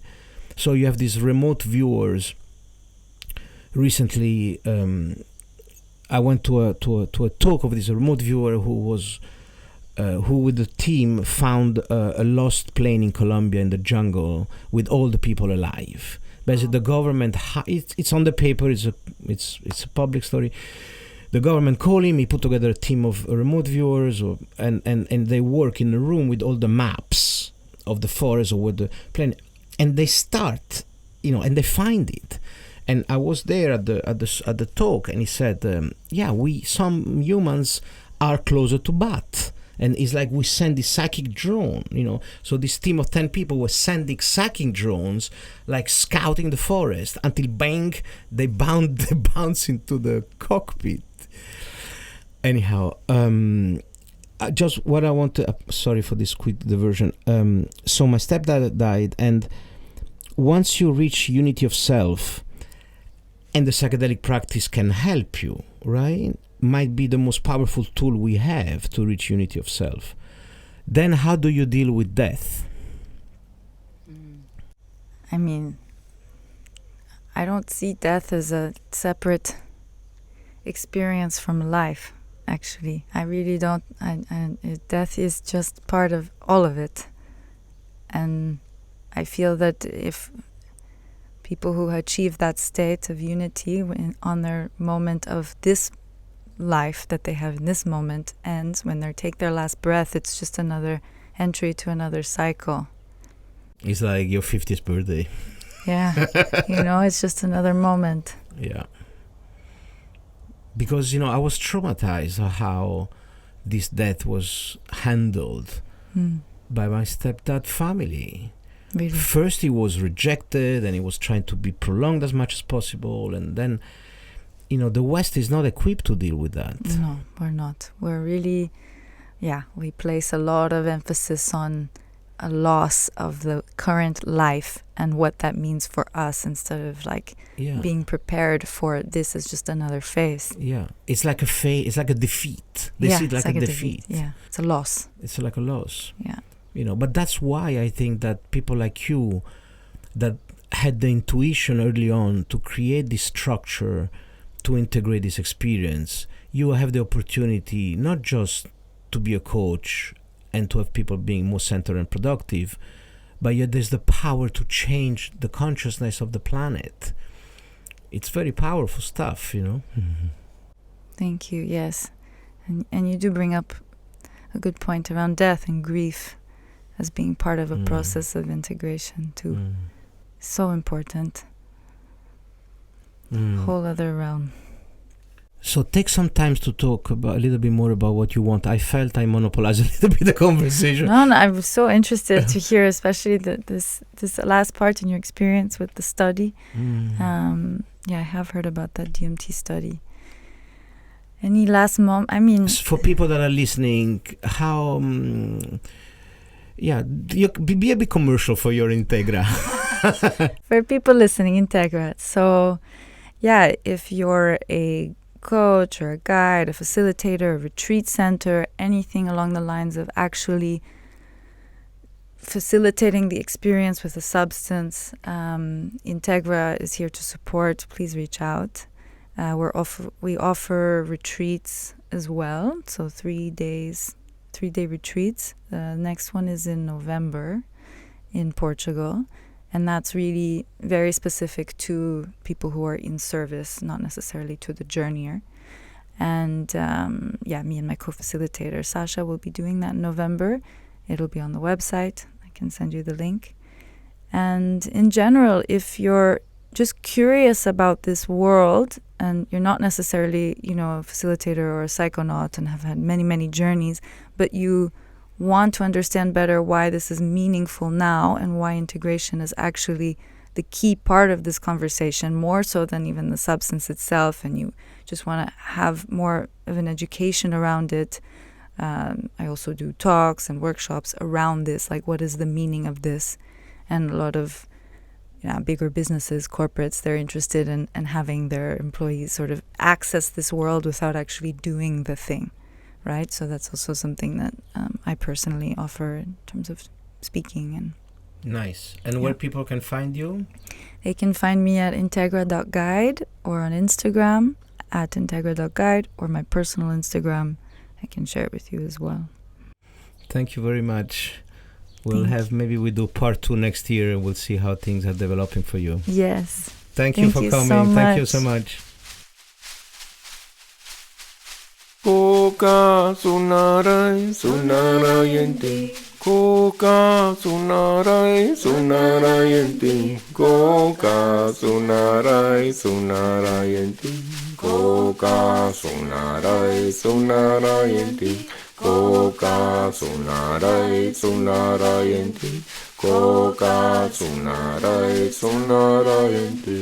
So you have these remote viewers. Recently, I went to a talk of this remote viewer who with the team found a lost plane in Colombia in the jungle with all the people alive. Basically, the government, it's on the paper, it's a public story. The government called him, he put together a team of remote viewers, and they work in a room with all the maps of the forest or with the plane, and they start, and they find it. And I was there at the talk, and he said, some humans are closer to bat. And it's like we send this psychic drone, So this team of 10 people were sending psychic drones, like scouting the forest, until bang, they bounce into the cockpit. Anyhow, just what I want to... sorry for this quick diversion. So my stepdad died, and once you reach unity of self, and the psychedelic practice can help you, right? Might be the most powerful tool we have to reach unity of self. Then how do you deal with death? I mean, I don't see death as a separate experience from life, actually. I really don't. Death is just part of all of it. And I feel that if people who achieve that state of unity on their moment of this life that they have in this moment ends, when they take their last breath, it's just another entry to another cycle. It's like your 50th birthday. Yeah. It's just another moment. Yeah. Because, I was traumatized how this death was handled by my stepdad family. Really? First he was rejected, and he was trying to be prolonged as much as possible, and then the West is not equipped to deal with that. No, we're not. We're really, we place a lot of emphasis on a loss of the current life and what that means for us, instead of being prepared for this as just another phase. Yeah, it's like a phase. It's like a defeat. They see it like a defeat. Yeah, it's a loss. It's like a loss. Yeah. But that's why I think that people like you that had the intuition early on to create this structure to integrate this experience, you have the opportunity not just to be a coach and to have people being more centered and productive, but yet there's the power to change the consciousness of the planet. It's very powerful stuff, Mm-hmm. Thank you, yes. And you do bring up a good point around death and grief as being part of a process of integration too. So important. Whole other realm. So take some time to talk about a little bit more about what you want. I felt I monopolized a little bit the conversation. No, I was so interested to hear, especially this last part in your experience with the study. I have heard about that DMT study. Any last for people that are listening, how be a bit commercial for your INTEGRA. For people listening, INTEGRA. So if you're a coach or a guide, a facilitator, a retreat center, anything along the lines of actually facilitating the experience with a substance, INTEGRA is here to support. Please reach out. We offer retreats as well, so 3-day retreats. The next one is in November in Portugal. And that's really very specific to people who are in service, not necessarily to the journeyer. And me and my co-facilitator, Sasha, will be doing that in November. It'll be on the website. I can send you the link. And in general, if you're just curious about this world and you're not necessarily, a facilitator or a psychonaut and have had many, many journeys, but you want to understand better why this is meaningful now and why integration is actually the key part of this conversation, more so than even the substance itself, and you just want to have more of an education around it. I also do talks and workshops around this, like what is the meaning of this? And a lot of bigger businesses, corporates, they're interested in having their employees sort of access this world without actually doing the thing, right? So that's also something that I personally offer in terms of speaking. And Nice. And where people can find you? they can find me at integra.guide or on Instagram at integra.guide, or my personal Instagram. I can share it with you as well. Thank you very much. Maybe we do part 2 next year, and we'll see how things are developing for you. Yes. Thank you for coming. Thank you so much. Koka sunarai sunarayenti. Koka sunarai sunarayenti. Koka sunarai sunarayenti. Koka sunarai sunarayenti. Koka sunarai sunarayenti. Koka sunarai sunarayenti.